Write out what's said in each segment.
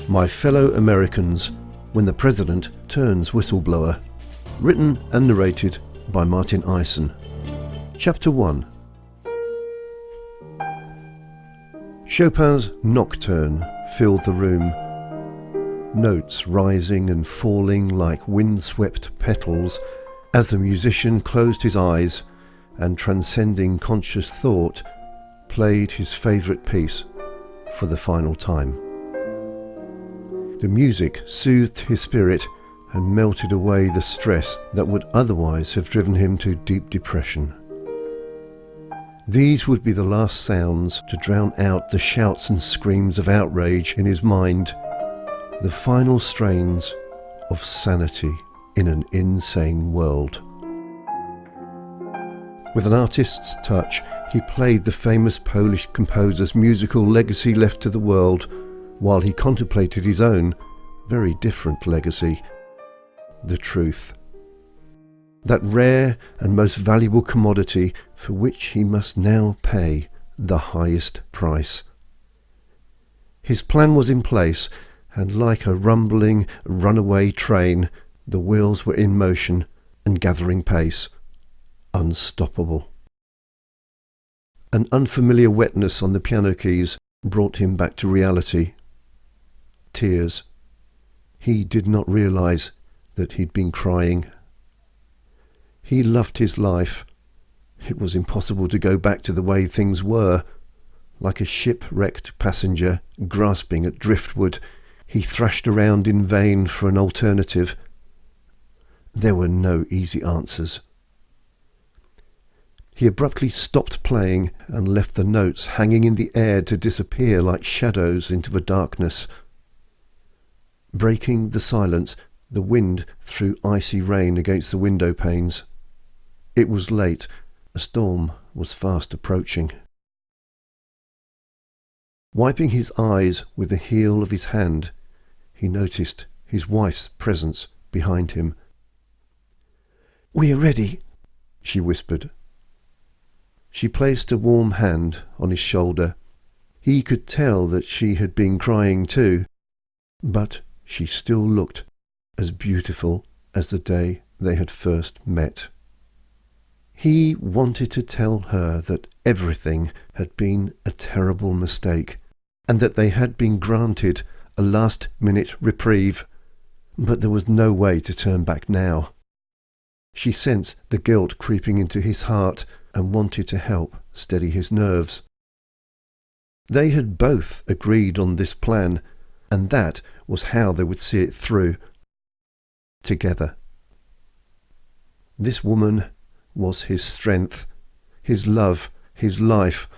My Fellow Americans, When the President Turns Whistleblower. Written and narrated by Martin Ison. Chapter 1. Chopin's Nocturne filled the room. Notes rising and falling like windswept petals as the musician closed his eyes and, transcending conscious thought, played his favourite piece for the final time. The music soothed his spirit and melted away the stress that would otherwise have driven him to deep depression. These would be the last sounds to drown out the shouts and screams of outrage in his mind, the final strains of sanity in an insane world. With an artist's touch, he played the famous Polish composer's musical legacy left to the world, while he contemplated his own, very different legacy, the truth. That rare and most valuable commodity for which he must now pay the highest price. His plan was in place, and like a rumbling, runaway train, the wheels were in motion and gathering pace, unstoppable. An unfamiliar wetness on the piano keys brought him back to reality. Tears. He did not realise that he'd been crying. He loved his life. It was impossible to go back to the way things were. Like a shipwrecked passenger grasping at driftwood, he thrashed around in vain for an alternative. There were no easy answers. He abruptly stopped playing and left the notes hanging in the air to disappear like shadows into the darkness. Breaking the silence, the wind threw icy rain against the window panes. It was late. A storm was fast approaching. Wiping his eyes with the heel of his hand, he noticed his wife's presence behind him. "We are ready," she whispered. She placed a warm hand on his shoulder. He could tell that she had been crying too, but she still looked as beautiful as the day they had first met. He wanted to tell her that everything had been a terrible mistake, and that they had been granted a last-minute reprieve, but there was no way to turn back now. She sensed the guilt creeping into his heart and wanted to help steady his nerves. They had both agreed on this plan, and that was how they would see it through. Together. This woman was his strength, his love, his life,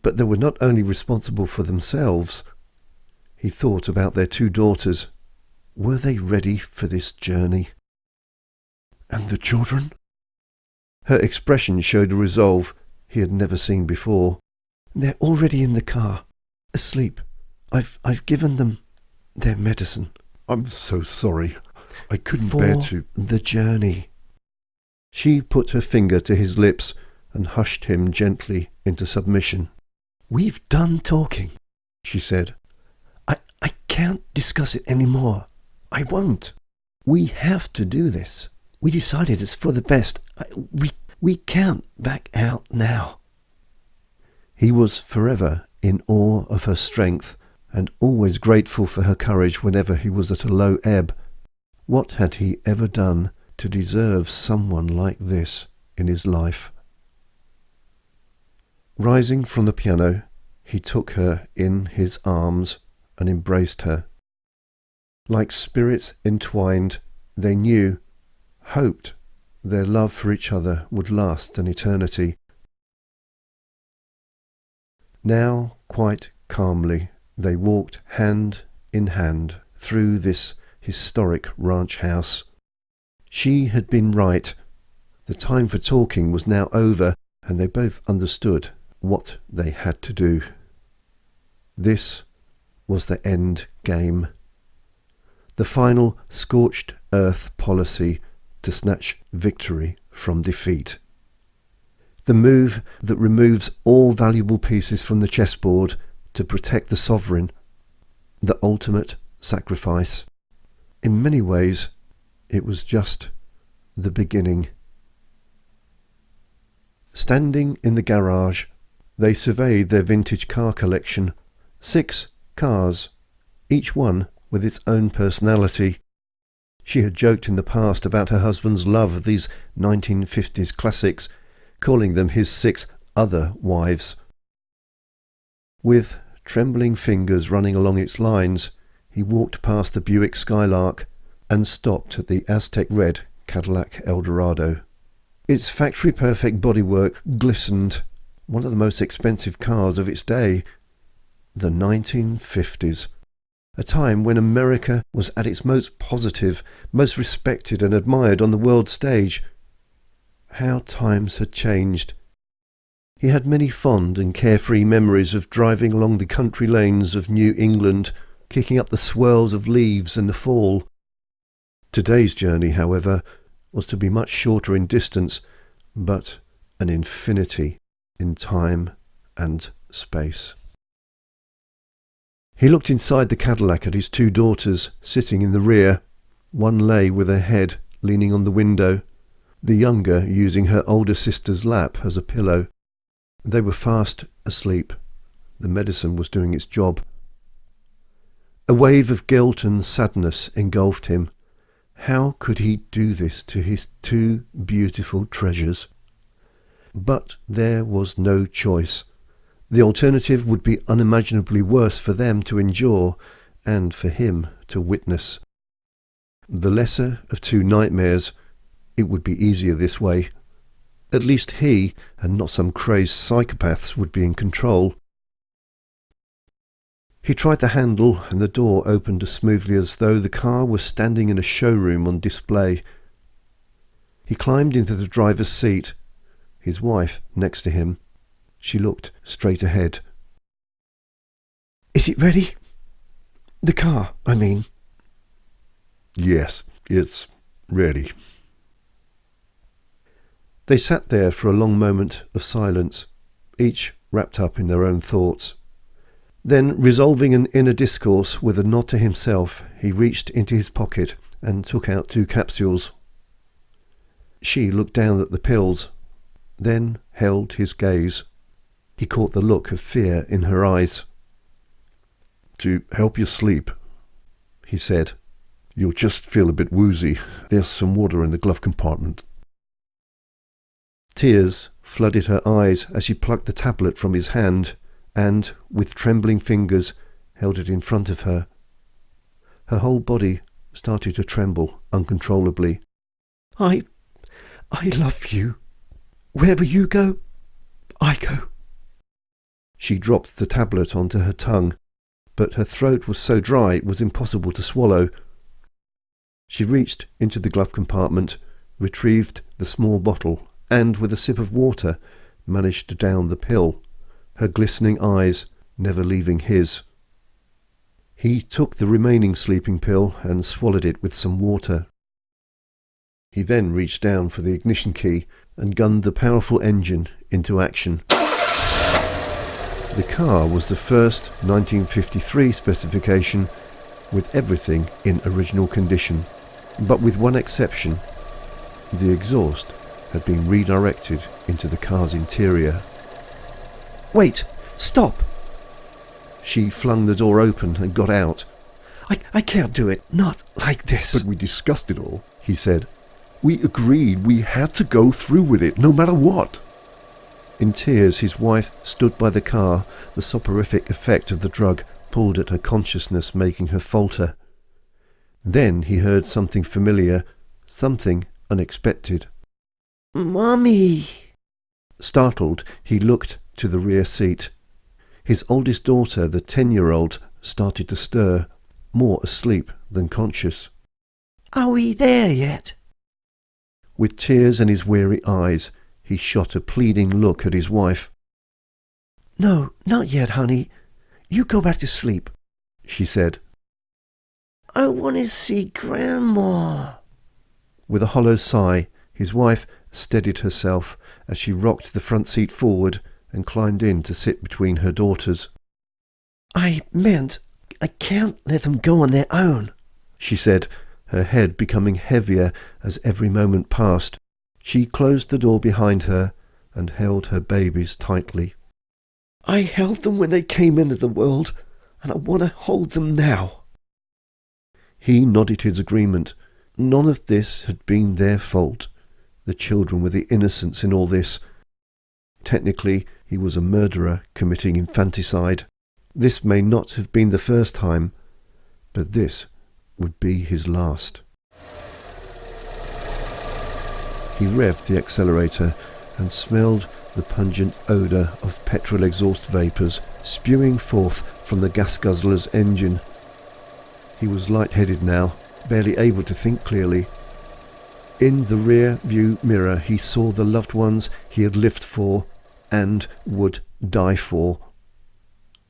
but they were not only responsible for themselves. He thought about their two daughters. Were they ready for this journey? And the children? Her expression showed a resolve he had never seen before. "They're already in the car, asleep. I've given them their medicine." "I'm so sorry. I couldn't bear to..." "For the journey." She put her finger to his lips and hushed him gently into submission. "We've done talking," she said. I can't discuss it anymore. I won't. We have to do this. We decided it's for the best. We can't back out now." He was forever in awe of her strength and always grateful for her courage whenever he was at a low ebb. What had he ever done to deserve someone like this in his life? Rising from the piano, he took her in his arms and embraced her. Like spirits entwined, they knew, hoped, their love for each other would last an eternity. Now, quite calmly, they walked hand in hand through this historic ranch house. She had been right. The time for talking was now over, and they both understood what they had to do. This was the end game. The final scorched earth policy to snatch victory from defeat. The move that removes all valuable pieces from the chessboard to protect the sovereign. The ultimate sacrifice. In many ways, it was just the beginning. Standing in the garage, they surveyed their vintage car collection. 6 cars, each one with its own personality. She had joked in the past about her husband's love of these 1950s classics, calling them his 6 other wives. With trembling fingers running along its lines, he walked past the Buick Skylark and stopped at the Aztec Red Cadillac Eldorado. Its factory-perfect bodywork glistened, one of the most expensive cars of its day. The 1950s, a time when America was at its most positive, most respected and admired on the world stage. How times had changed. He had many fond and carefree memories of driving along the country lanes of New England, kicking up the swirls of leaves in the fall. Today's journey, however, was to be much shorter in distance, but an infinity in time and space. He looked inside the Cadillac at his 2 daughters sitting in the rear. One lay with her head leaning on the window, the younger using her older sister's lap as a pillow. They were fast asleep. The medicine was doing its job. A wave of guilt and sadness engulfed him. How could he do this to his 2 beautiful treasures? But there was no choice. The alternative would be unimaginably worse for them to endure and for him to witness. The lesser of 2 nightmares, it would be easier this way. At least he, and not some crazed psychopaths, would be in control. He tried the handle and the door opened as smoothly as though the car was standing in a showroom on display. He climbed into the driver's seat, his wife next to him. She looked straight ahead. "Is it ready? The car, I mean." Yes, it's ready. They sat there for a long moment of silence, each wrapped up in their own thoughts. Then, resolving an inner discourse with a nod to himself, he reached into his pocket and took out 2 capsules. She looked down at the pills, then held his gaze. He caught the look of fear in her eyes. "To help you sleep," he said. "You'll just feel a bit woozy. There's some water in the glove compartment." Tears flooded her eyes as she plucked the tablet from his hand and, with trembling fingers, held it in front of her. Her whole body started to tremble uncontrollably. I love you. Wherever you go, I go." She dropped the tablet onto her tongue, but her throat was so dry it was impossible to swallow. She reached into the glove compartment, retrieved the small bottle, and, with a sip of water, managed to down the pill, her glistening eyes never leaving his. He took the remaining sleeping pill and swallowed it with some water. He then reached down for the ignition key and gunned the powerful engine into action. The car was the first 1953 specification, with everything in original condition, but with one exception. The exhaust had been redirected into the car's interior. "Wait! Stop!" She flung the door open and got out. I can't do it. Not like this." "But we discussed it all," he said. "We agreed we had to go through with it, no matter what." In tears, his wife stood by the car. The soporific effect of the drug pulled at her consciousness, making her falter. Then he heard something familiar, something unexpected. "Mommy!" Startled, he looked to the rear seat. His oldest daughter, the 10-year-old, started to stir, more asleep than conscious. "Are we there yet?" With tears in his weary eyes, he shot a pleading look at his wife. "No, not yet, honey. You go back to sleep," she said. "I want to see Grandma." With a hollow sigh, his wife steadied herself as she rocked the front seat forward and climbed in to sit between her daughters. "I meant I can't let them go on their own," she said, her head becoming heavier as every moment passed. She closed the door behind her and held her babies tightly. "I held them when they came into the world, and I want to hold them now." He nodded his agreement. None of this had been their fault. The children were the innocents in all this. Technically, he was a murderer committing infanticide. This may not have been the first time, but this would be his last. He revved the accelerator and smelled the pungent odour of petrol exhaust vapours spewing forth from the gas guzzler's engine. He was light-headed now, barely able to think clearly. In the rear view mirror he saw the loved ones he had lived for and would die for.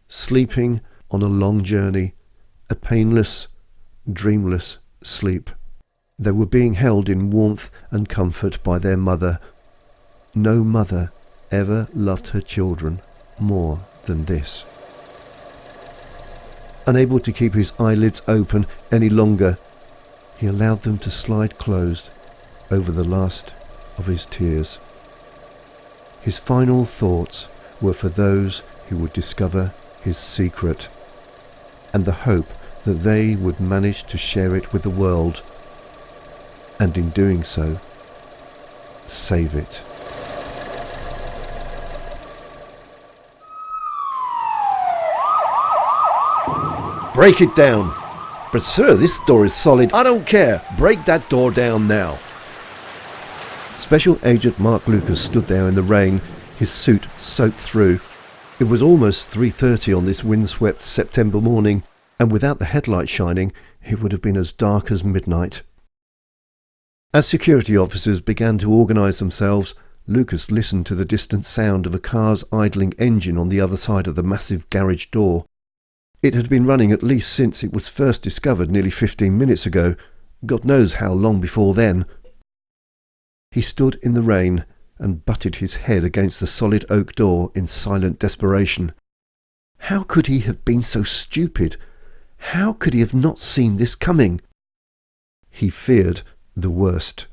Sleeping on a long journey, a painless, dreamless sleep. They were being held in warmth and comfort by their mother. No mother ever loved her children more than this. Unable to keep his eyelids open any longer, he allowed them to slide closed over the last of his tears. His final thoughts were for those who would discover his secret, and the hope that they would manage to share it with the world, and in doing so, save it. "Break it down." "But sir, this door is solid." "I don't care. Break that door down now." Special Agent Mark Lucas stood there in the rain, his suit soaked through. It was almost 3:30 on this windswept September morning, and without the headlight shining, it would have been as dark as midnight. As security officers began to organise themselves, Lucas listened to the distant sound of a car's idling engine on the other side of the massive garage door. It had been running at least since it was first discovered nearly 15 minutes ago, God knows how long before then. He stood in the rain and butted his head against the solid oak door in silent desperation. How could he have been so stupid? How could he have not seen this coming? He feared the worst.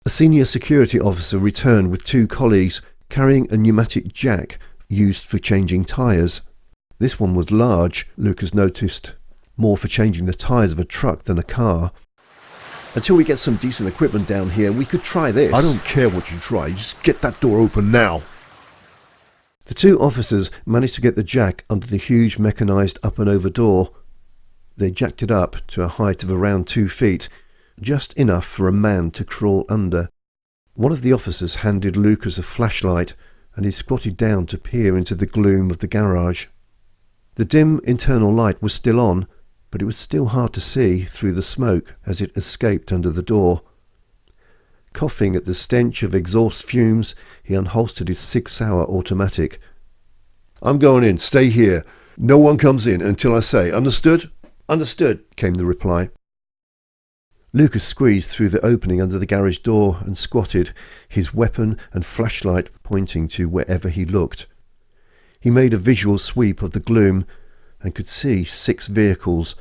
A senior security officer returned with 2 colleagues carrying a pneumatic jack used for changing tyres. This one was large, Lucas noticed, more for changing the tyres of a truck than a car. "Until we get some decent equipment down here, we could try this." I don't care what you try, just get that door open now. The 2 officers managed to get the jack under the huge mechanised up and over door. They jacked it up to a height of around 2 feet, just enough for a man to crawl under. One of the officers handed Lucas a flashlight, and he squatted down to peer into the gloom of the garage. The dim internal light was still on, but it was still hard to see through the smoke as it escaped under the door. Coughing at the stench of exhaust fumes, he unholstered his Sig Sauer automatic. "I'm going in, stay here. No one comes in until I say, understood?" "Understood," came the reply. Lucas squeezed through the opening under the garage door and squatted, his weapon and flashlight pointing to wherever he looked. He made a visual sweep of the gloom and could see 6 vehicles,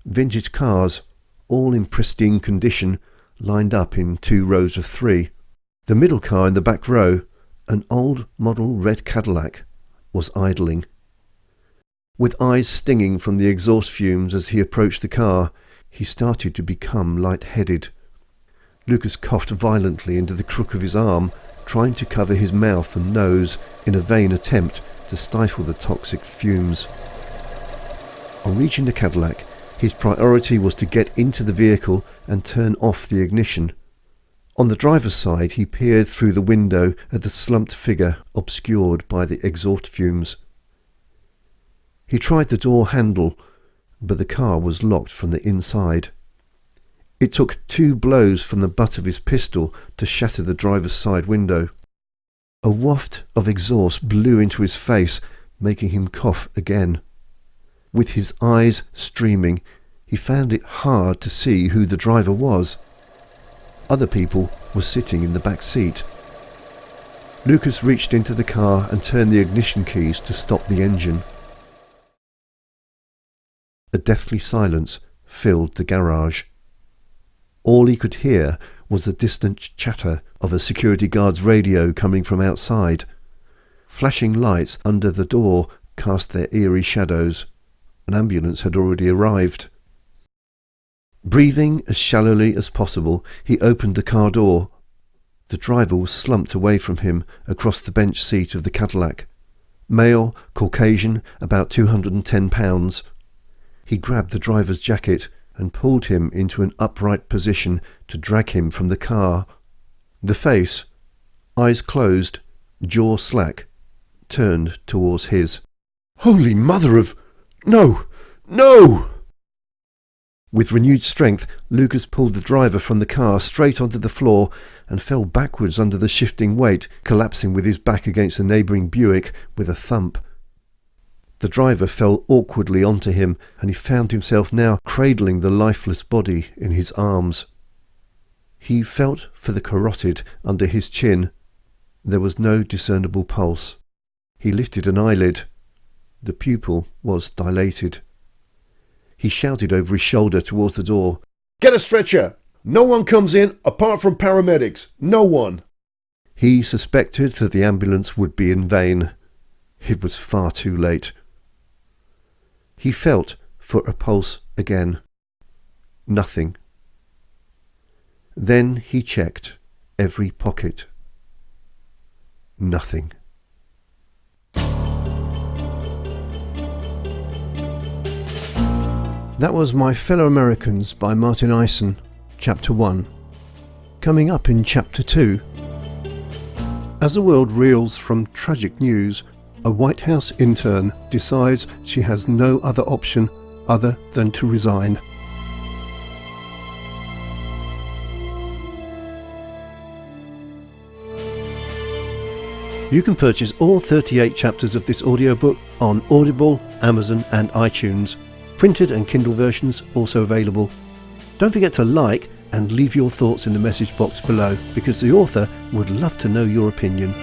vintage cars, all in pristine condition, lined up in 2 rows of 3. The middle car in the back row, an old model red Cadillac, was idling. With eyes stinging from the exhaust fumes as he approached the car, he started to become light-headed. Lucas coughed violently into the crook of his arm, trying to cover his mouth and nose in a vain attempt to stifle the toxic fumes. On reaching the Cadillac, his priority was to get into the vehicle and turn off the ignition. On the driver's side, he peered through the window at the slumped figure obscured by the exhaust fumes. He tried the door handle, but the car was locked from the inside. It took 2 blows from the butt of his pistol to shatter the driver's side window. A waft of exhaust blew into his face, making him cough again. With his eyes streaming, he found it hard to see who the driver was. Other people were sitting in the back seat. Lucas reached into the car and turned the ignition keys to stop the engine. A deathly silence filled the garage. All he could hear was the distant chatter of a security guard's radio coming from outside. Flashing lights under the door cast their eerie shadows. An ambulance had already arrived. Breathing as shallowly as possible, he opened the car door. The driver was slumped away from him across the bench seat of the Cadillac. Male, Caucasian, about 210 pounds. He grabbed the driver's jacket and pulled him into an upright position to drag him from the car. The face, eyes closed, jaw slack, turned towards his. Holy mother of... No! No! With renewed strength, Lucas pulled the driver from the car straight onto the floor and fell backwards under the shifting weight, collapsing with his back against a neighbouring Buick with a thump. The driver fell awkwardly onto him, and he found himself now cradling the lifeless body in his arms. He felt for the carotid under his chin. There was no discernible pulse. He lifted an eyelid. The pupil was dilated. He shouted over his shoulder towards the door. Get a stretcher! No one comes in apart from paramedics. No one! He suspected that the ambulance would be in vain. It was far too late. He felt for a pulse again. Nothing. Then he checked every pocket. Nothing. That was My Fellow Americans by Martin Ison, Chapter 1. Coming up in Chapter 2. As the world reels from tragic news, a White House intern decides she has no other option other than to resign. You can purchase all 38 chapters of this audiobook on Audible, Amazon and iTunes. Printed and Kindle versions also available. Don't forget to like and leave your thoughts in the message box below, because the author would love to know your opinion.